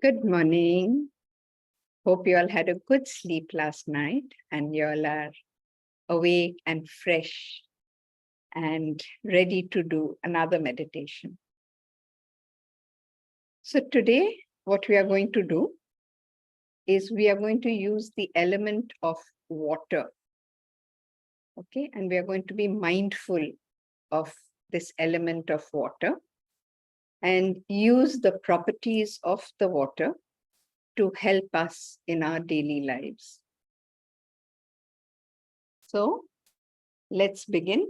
Good morning. Hope you all had a good sleep last night and you all are awake and fresh and ready to do another meditation. So today, what we are going to do is we are going to use the element of water. Okay, and we are going to be mindful of this element of water and use the properties of the water to help us in our daily lives. So let's begin,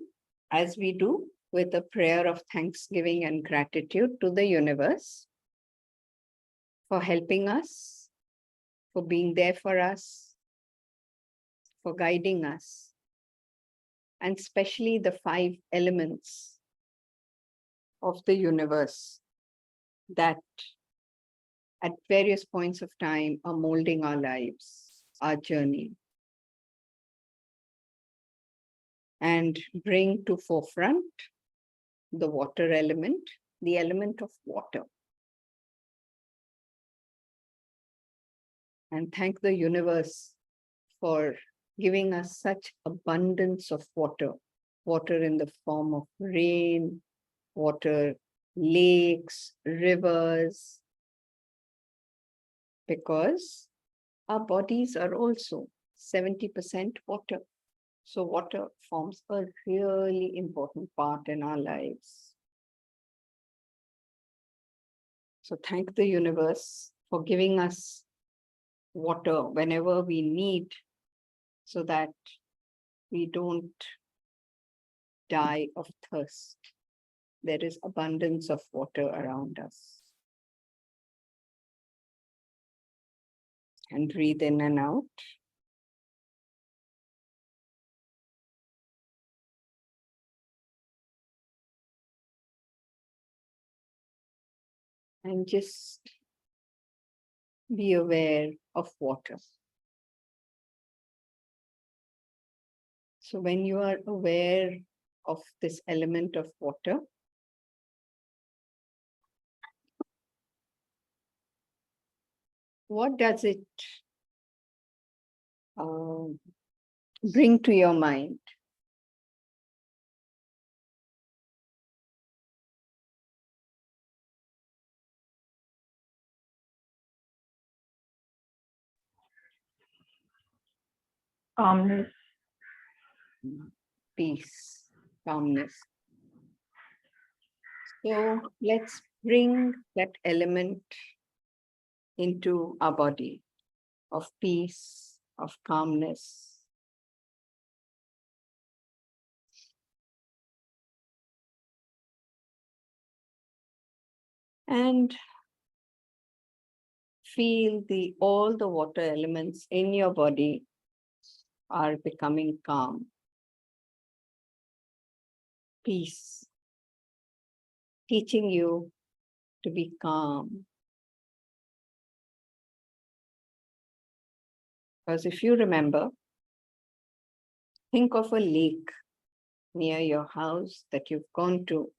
as we do, with a prayer of thanksgiving and gratitude to the universe for helping us, for being there for us, for guiding us, and especially the 5 elements of the universe that at various points of time are molding our lives, our journey, and bring to forefront the water element, the element of water. And thank the universe for giving us such abundance of water, water in the form of rain, water, lakes, rivers, because our bodies are also 70% water. So water forms a really important part in our lives. So thank the universe for giving us water whenever we need, so that we don't die of thirst. There is abundance of water around us. And breathe in and out. And just be aware of water. So when you are aware of this element of water, what does it bring to your mind? Calmness. Peace, calmness. So let's bring that element into our body of peace, of calmness. And feel all the water elements in your body are becoming calm. Peace, teaching you to be calm. Because if you remember, think of a lake near your house that you've gone to,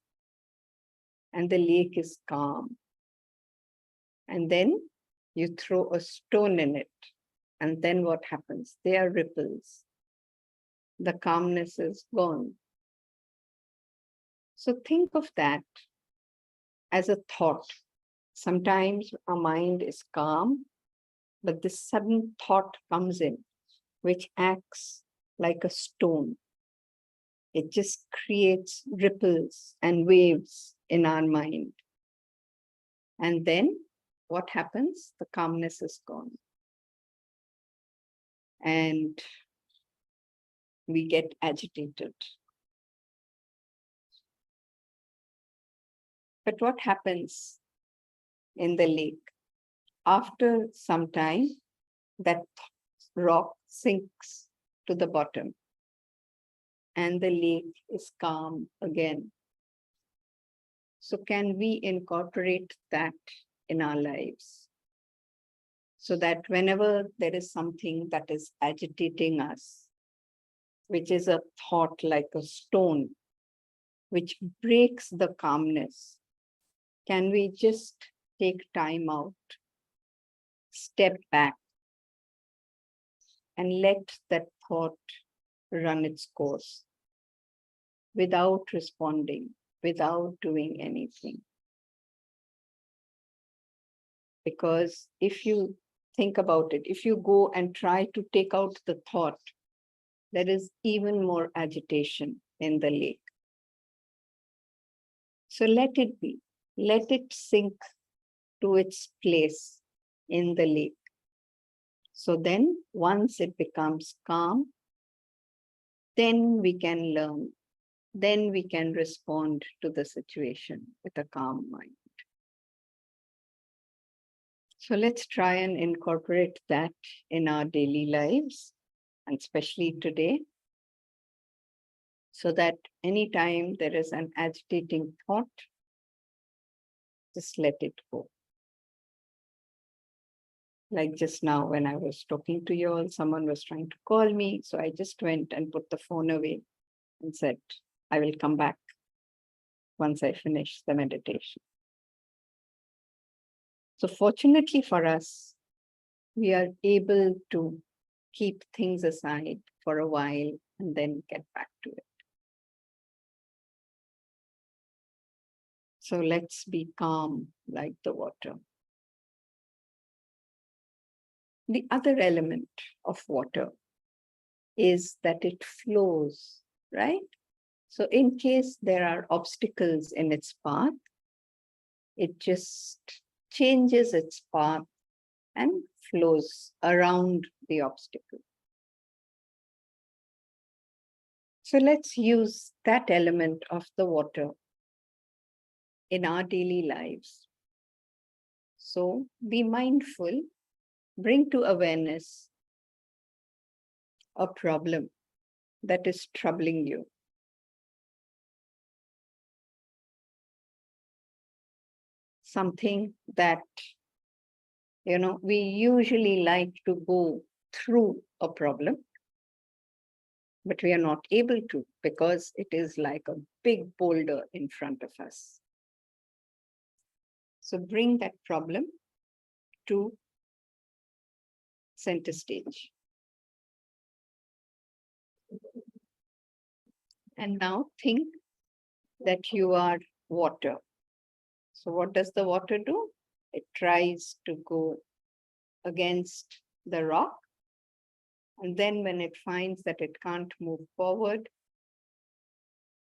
and the lake is calm. And then you throw a stone in it, and then what happens? There are ripples. The calmness is gone. So think of that as a thought. Sometimes our mind is calm, but this sudden thought comes in, which acts like a stone. It just creates ripples and waves in our mind. And then what happens? The calmness is gone. And we get agitated. But what happens in the lake? After some time, that rock sinks to the bottom and the lake is calm again. So can we incorporate that in our lives? So that whenever there is something that is agitating us, which is a thought like a stone, which breaks the calmness, can we just take time out step back and let that thought run its course without responding, without doing anything. Because if you think about it, if you go and try to take out the thought, there is even more agitation in the lake. So let it be, let it sink to its place in the lake. So then once it becomes calm, then we can learn, then we can respond to the situation with a calm mind. So let's try and incorporate that in our daily lives, and especially today, so that anytime there is an agitating thought, just let it go. Like just now, when I was talking to you all, someone was trying to call me. So I just went and put the phone away and said, I will come back once I finish the meditation. So fortunately for us, we are able to keep things aside for a while and then get back to it. So let's be calm like the water. The other element of water is that it flows, right? So in case there are obstacles in its path, it just changes its path and flows around the obstacle. So let's use that element of the water in our daily lives. So be mindful, bring to awareness a problem that is troubling you. Something that, we usually like to go through a problem, but we are not able to because it is like a big boulder in front of us. So bring that problem to center stage. And now think that you are water. So what does the water do? It tries to go against the rock. And then when it finds that it can't move forward,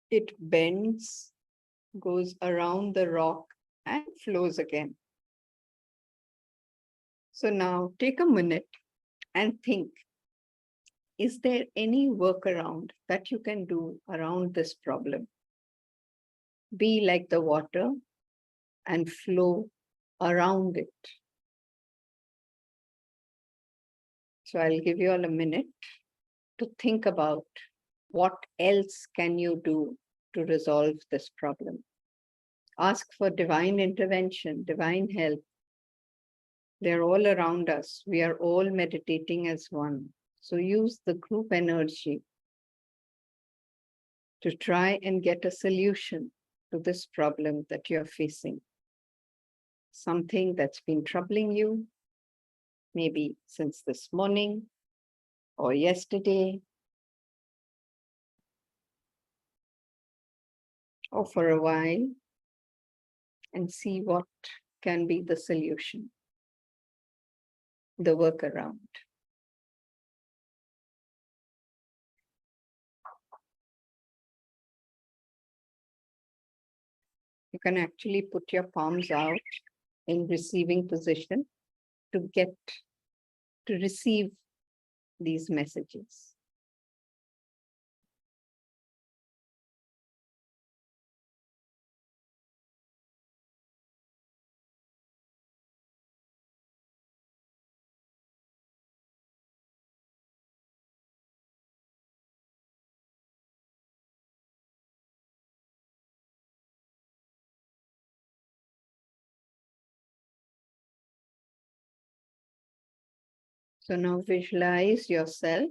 it bends, goes around the rock and flows again. So now take a minute and think, is there any workaround that you can do around this problem? Be like the water and flow around it. So I'll give you all a minute to think about what else can you do to resolve this problem. Ask for divine intervention, divine help. They're all around us. We are all meditating as one. So use the group energy to try and get a solution to this problem that you're facing. Something that's been troubling you, maybe since this morning or yesterday, or for a while, and see what can be the solution, the workaround. You can actually put your palms out in receiving position to receive these messages. So now visualize yourself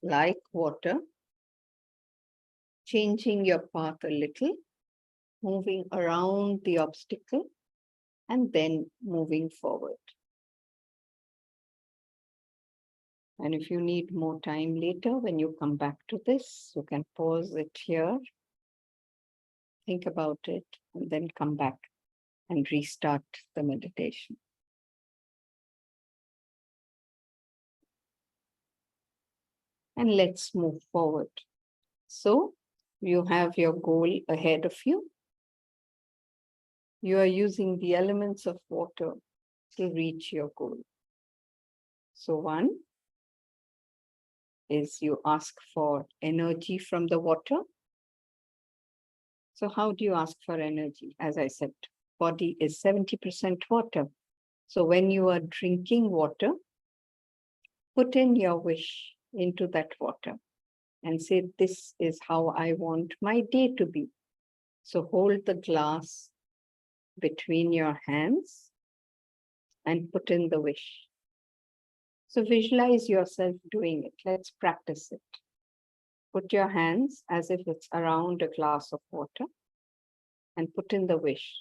like water, changing your path a little, moving around the obstacle, and then moving forward. And if you need more time later, when you come back to this, you can pause it here, think about it, and then come back and restart the meditation. And let's move forward. So you have your goal ahead of you. You are using the elements of water to reach your goal. So one is you ask for energy from the water. So how do you ask for energy? As I said, body is 70% water. So when you are drinking water, put in your wish into that water and say, this is how I want my day to be. So hold the glass between your hands and put in the wish. So visualize yourself doing it. Let's practice it. Put your hands as if it's around a glass of water and put in the wish.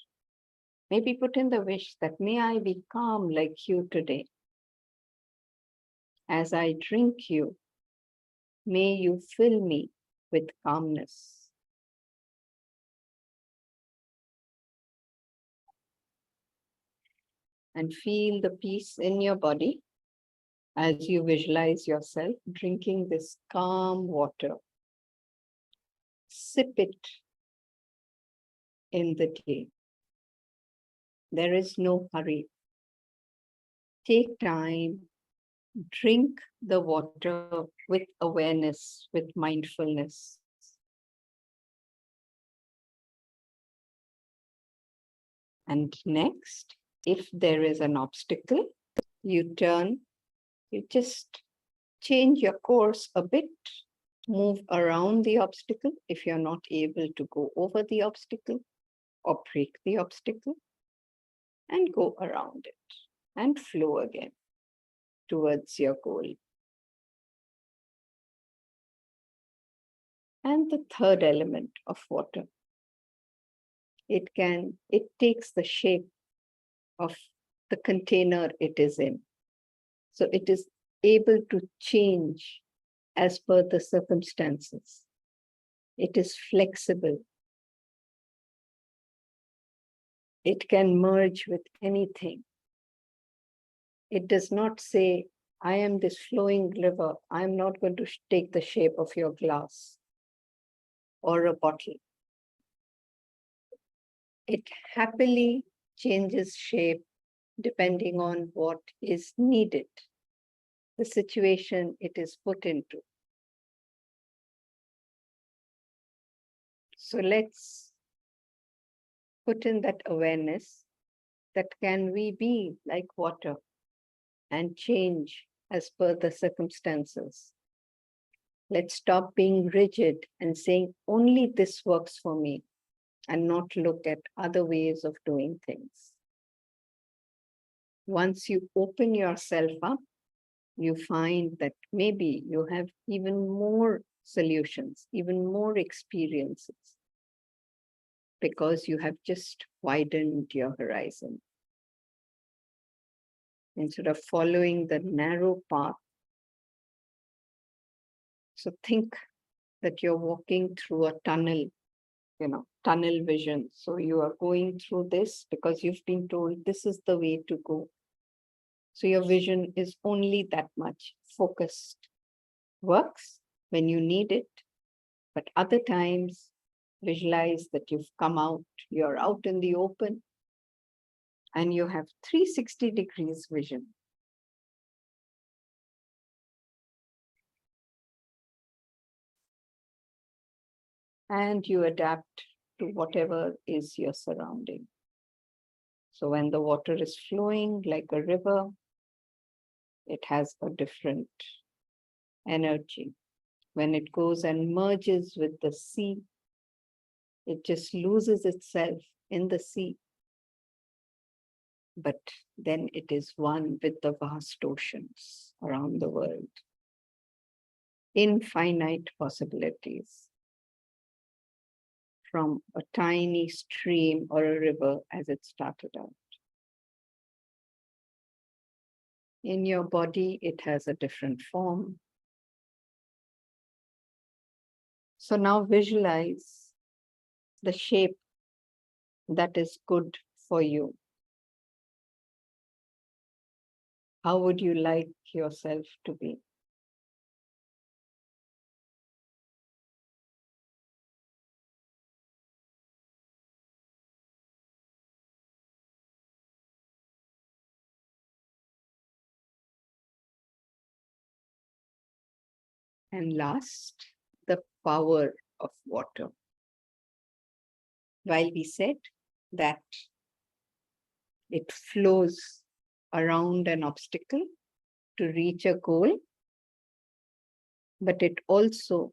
Maybe put in the wish that may I be calm like you today. As I drink you, may you fill me with calmness. And feel the peace in your body as you visualize yourself drinking this calm water. Sip it in the day. There is no hurry. Take time, drink the water with awareness, with mindfulness. And next, if there is an obstacle, you just change your course a bit, move around the obstacle if you're not able to go over the obstacle or break the obstacle, and go around it and flow again towards your goal. And the third element of water, it takes the shape of the container it is in. So it is able to change as per the circumstances. It is flexible. It can merge with anything. It does not say, I am this flowing river. I'm not going to take the shape of your glass or a bottle. It happily changes shape depending on what is needed, the situation it is put into. So let's put in that awareness that can we be like water and change as per the circumstances. Let's stop being rigid and saying only this works for me and not look at other ways of doing things. Once you open yourself up, you find that maybe you have even more solutions, even more experiences, because you have just widened your horizon. Instead of following the narrow path, so think that you're walking through a tunnel, tunnel vision. So you are going through this because you've been told this is the way to go. So your vision is only that much focused. Works when you need it, but other times visualize that you've come out, you're out in the open, and you have 360 degrees vision. And you adapt to whatever is your surrounding. So when the water is flowing like a river, it has a different energy. When it goes and merges with the sea, it just loses itself in the sea. But then it is one with the vast oceans around the world. Infinite possibilities from a tiny stream or a river as it started out. In your body, it has a different form. So now visualize the shape that is good for you. How would you like yourself to be? And last, the power of water. While we said that it flows around an obstacle to reach a goal, but it also,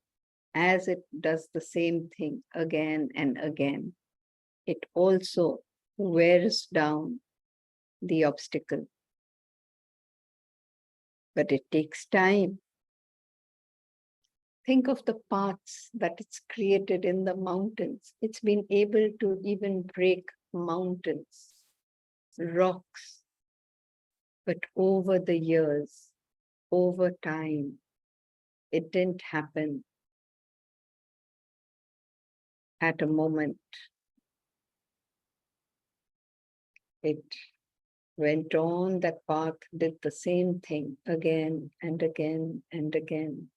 as it does the same thing again and again, it also wears down the obstacle. But it takes time. Think of the paths that it's created in the mountains. It's been able to even break mountains, rocks. But over the years, over time, it didn't happen at a moment. It went on that path, did the same thing again and again and again.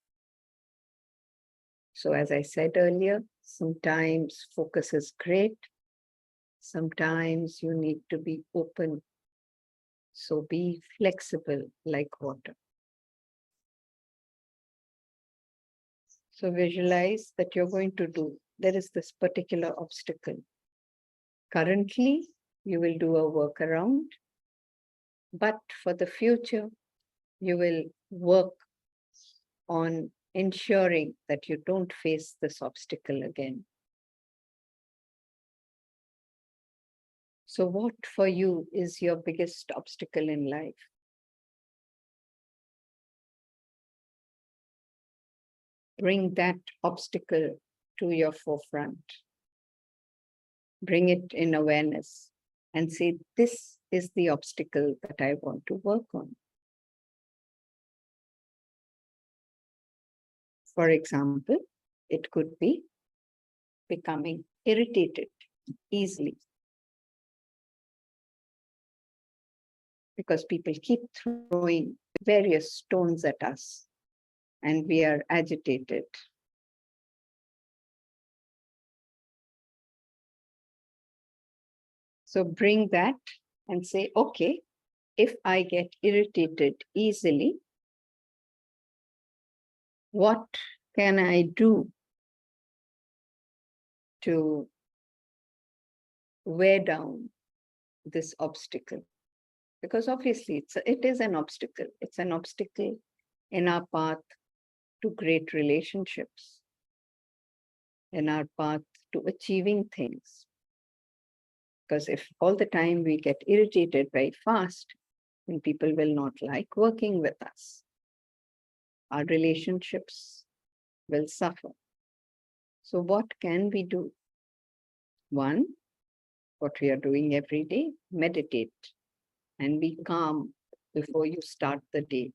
So as I said earlier, sometimes focus is great. Sometimes you need to be open. So be flexible like water. So visualize that you're going to do, there is this particular obstacle. Currently, you will do a workaround, but for the future, you will work on ensuring that you don't face this obstacle again. So what for you is your biggest obstacle in life? Bring that obstacle to your forefront. Bring it in awareness and say, this is the obstacle that I want to work on. For example, it could be becoming irritated easily because people keep throwing various stones at us and we are agitated. So bring that and say, okay, if I get irritated easily, what can I do to wear down this obstacle? Because obviously it is an obstacle. It's an obstacle in our path to great relationships, in our path to achieving things. Because if all the time we get irritated very fast, then people will not like working with us. Our relationships will suffer. So what can we do? One, what we are doing every day, meditate and be calm before you start the day.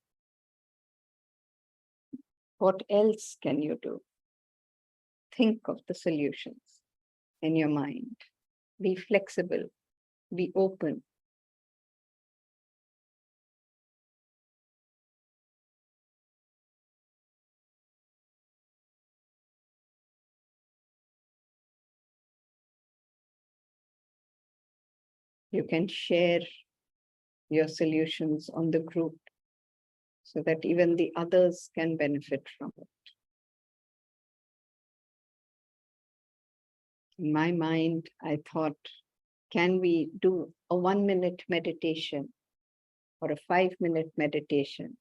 What else can you do? Think of the solutions in your mind. Be flexible, be open. You can share your solutions on the group so that even the others can benefit from it. In my mind, I thought, can we do a 1-minute meditation or a 5-minute meditation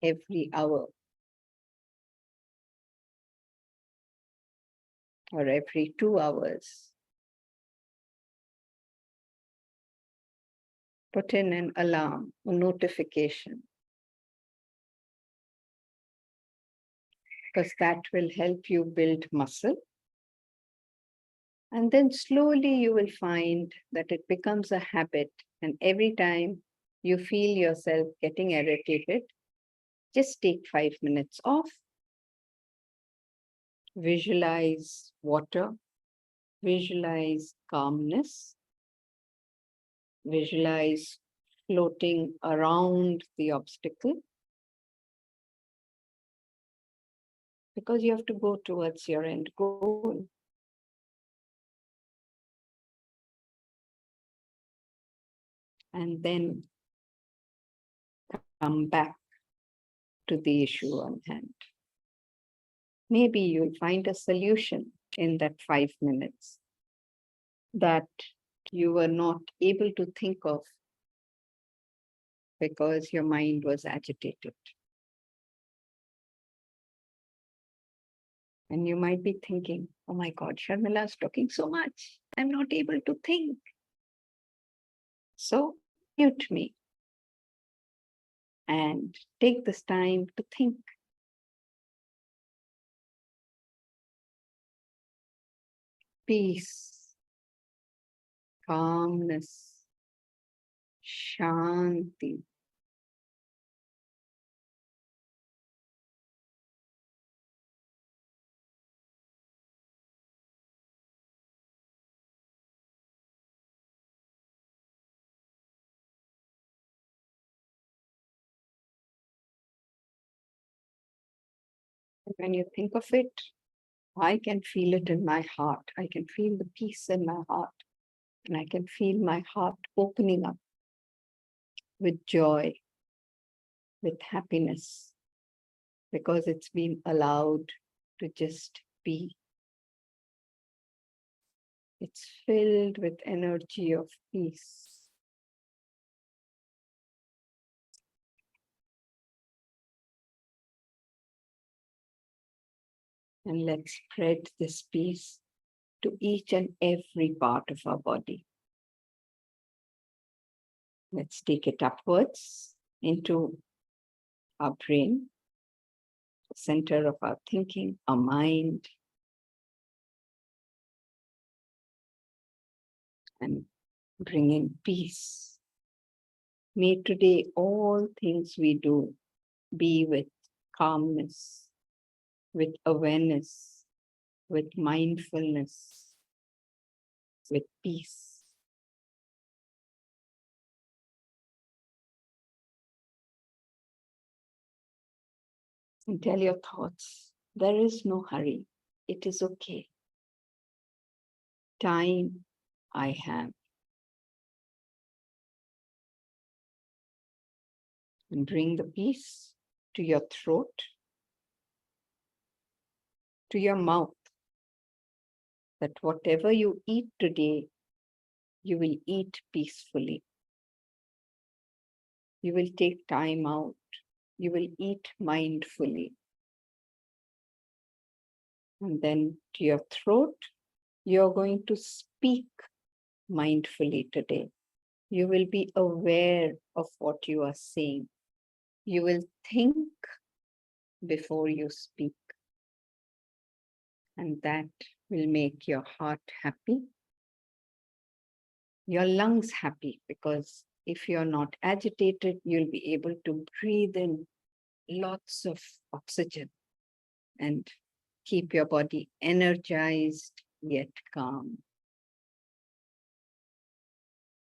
every hour or every 2 hours? Put in an alarm, a notification, because that will help you build muscle. And then slowly you will find that it becomes a habit. And every time you feel yourself getting irritated, just take 5 minutes off. Visualize water, visualize calmness, visualize floating around the obstacle, because you have to go towards your end goal. And then come back to the issue on hand. Maybe you'll find a solution in that 5 minutes that you were not able to think of because your mind was agitated. And you might be thinking, oh my God, Sharmila is talking so much. I'm not able to think. So mute me and take this time to think. Peace, calmness, shanti. When you think of it, I can feel it in my heart. I can feel the peace in my heart. And I can feel my heart opening up with joy, with happiness, because it's been allowed to just be. It's filled with energy of peace. And let's spread this peace to each and every part of our body. Let's take it upwards into our brain, center of our thinking, our mind, and bring in peace. May today all things we do be with calmness, with awareness, with mindfulness, with peace. And tell your thoughts, there is no hurry. It is okay. Time I have. And bring the peace to your throat, to your mouth, that whatever you eat today, you will eat peacefully. You will take time out. You will eat mindfully. And then to your throat, you're going to speak mindfully today. You will be aware of what you are saying. You will think before you speak. And that will make your heart happy, your lungs happy, because if you're not agitated, you'll be able to breathe in lots of oxygen and keep your body energized yet calm.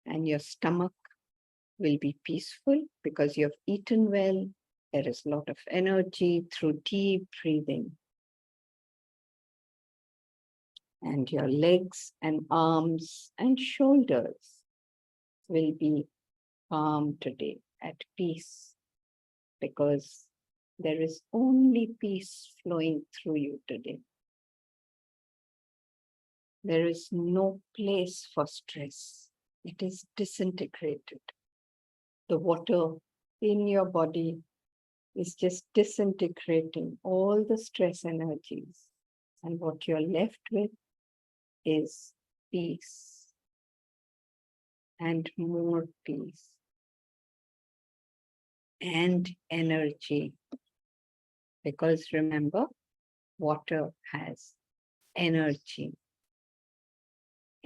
And your stomach will be peaceful because you've eaten well. There is a lot of energy through deep breathing. And your legs and arms and shoulders will be calm today, at peace, because there is only peace flowing through you today. There is no place for stress. It is disintegrated. The water in your body is just disintegrating all the stress energies. And what you're left with is peace and more peace and energy. Because remember, water has energy.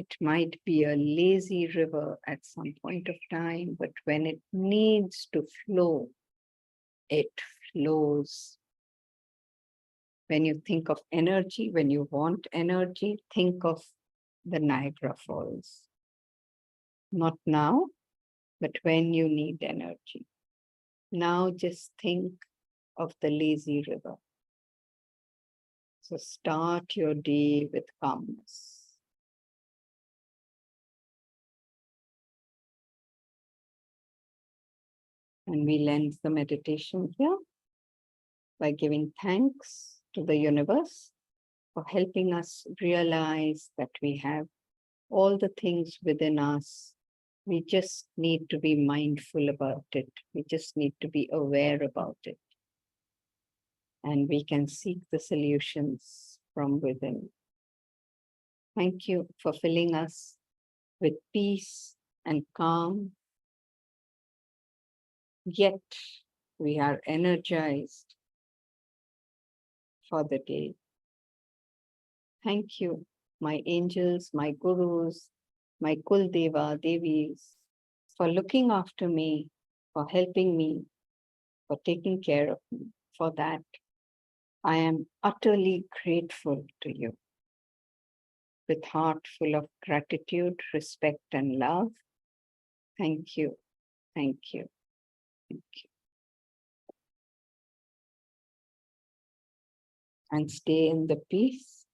It might be a lazy river at some point of time, but when it needs to flow, it flows. When you think of energy, when you want energy, think of the Niagara Falls. Not now, but when you need energy. Now just think of the lazy river. So start your day with calmness. And we'll end the meditation here by giving thanks to the universe for helping us realize that we have all the things within us. We just need to be mindful about it. We just need to be aware about it. And we can seek the solutions from within. Thank you for filling us with peace and calm. Yet we are energized for the day. Thank you, my angels, my gurus, my Kuldeva, Devis, for looking after me, for helping me, for taking care of me. For that, I am utterly grateful to you. With heart full of gratitude, respect, and love, thank you, thank you, thank you. And stay in the peace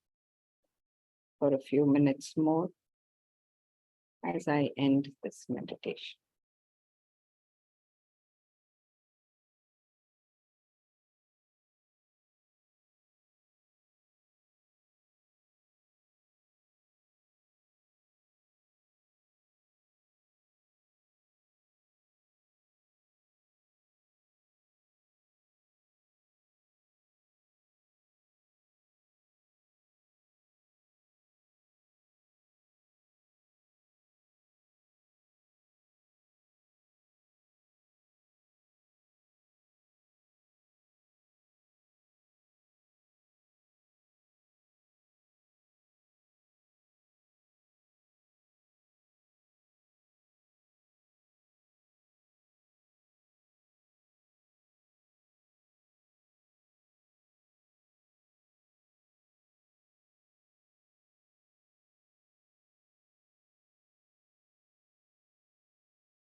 for a few minutes more as I end this meditation.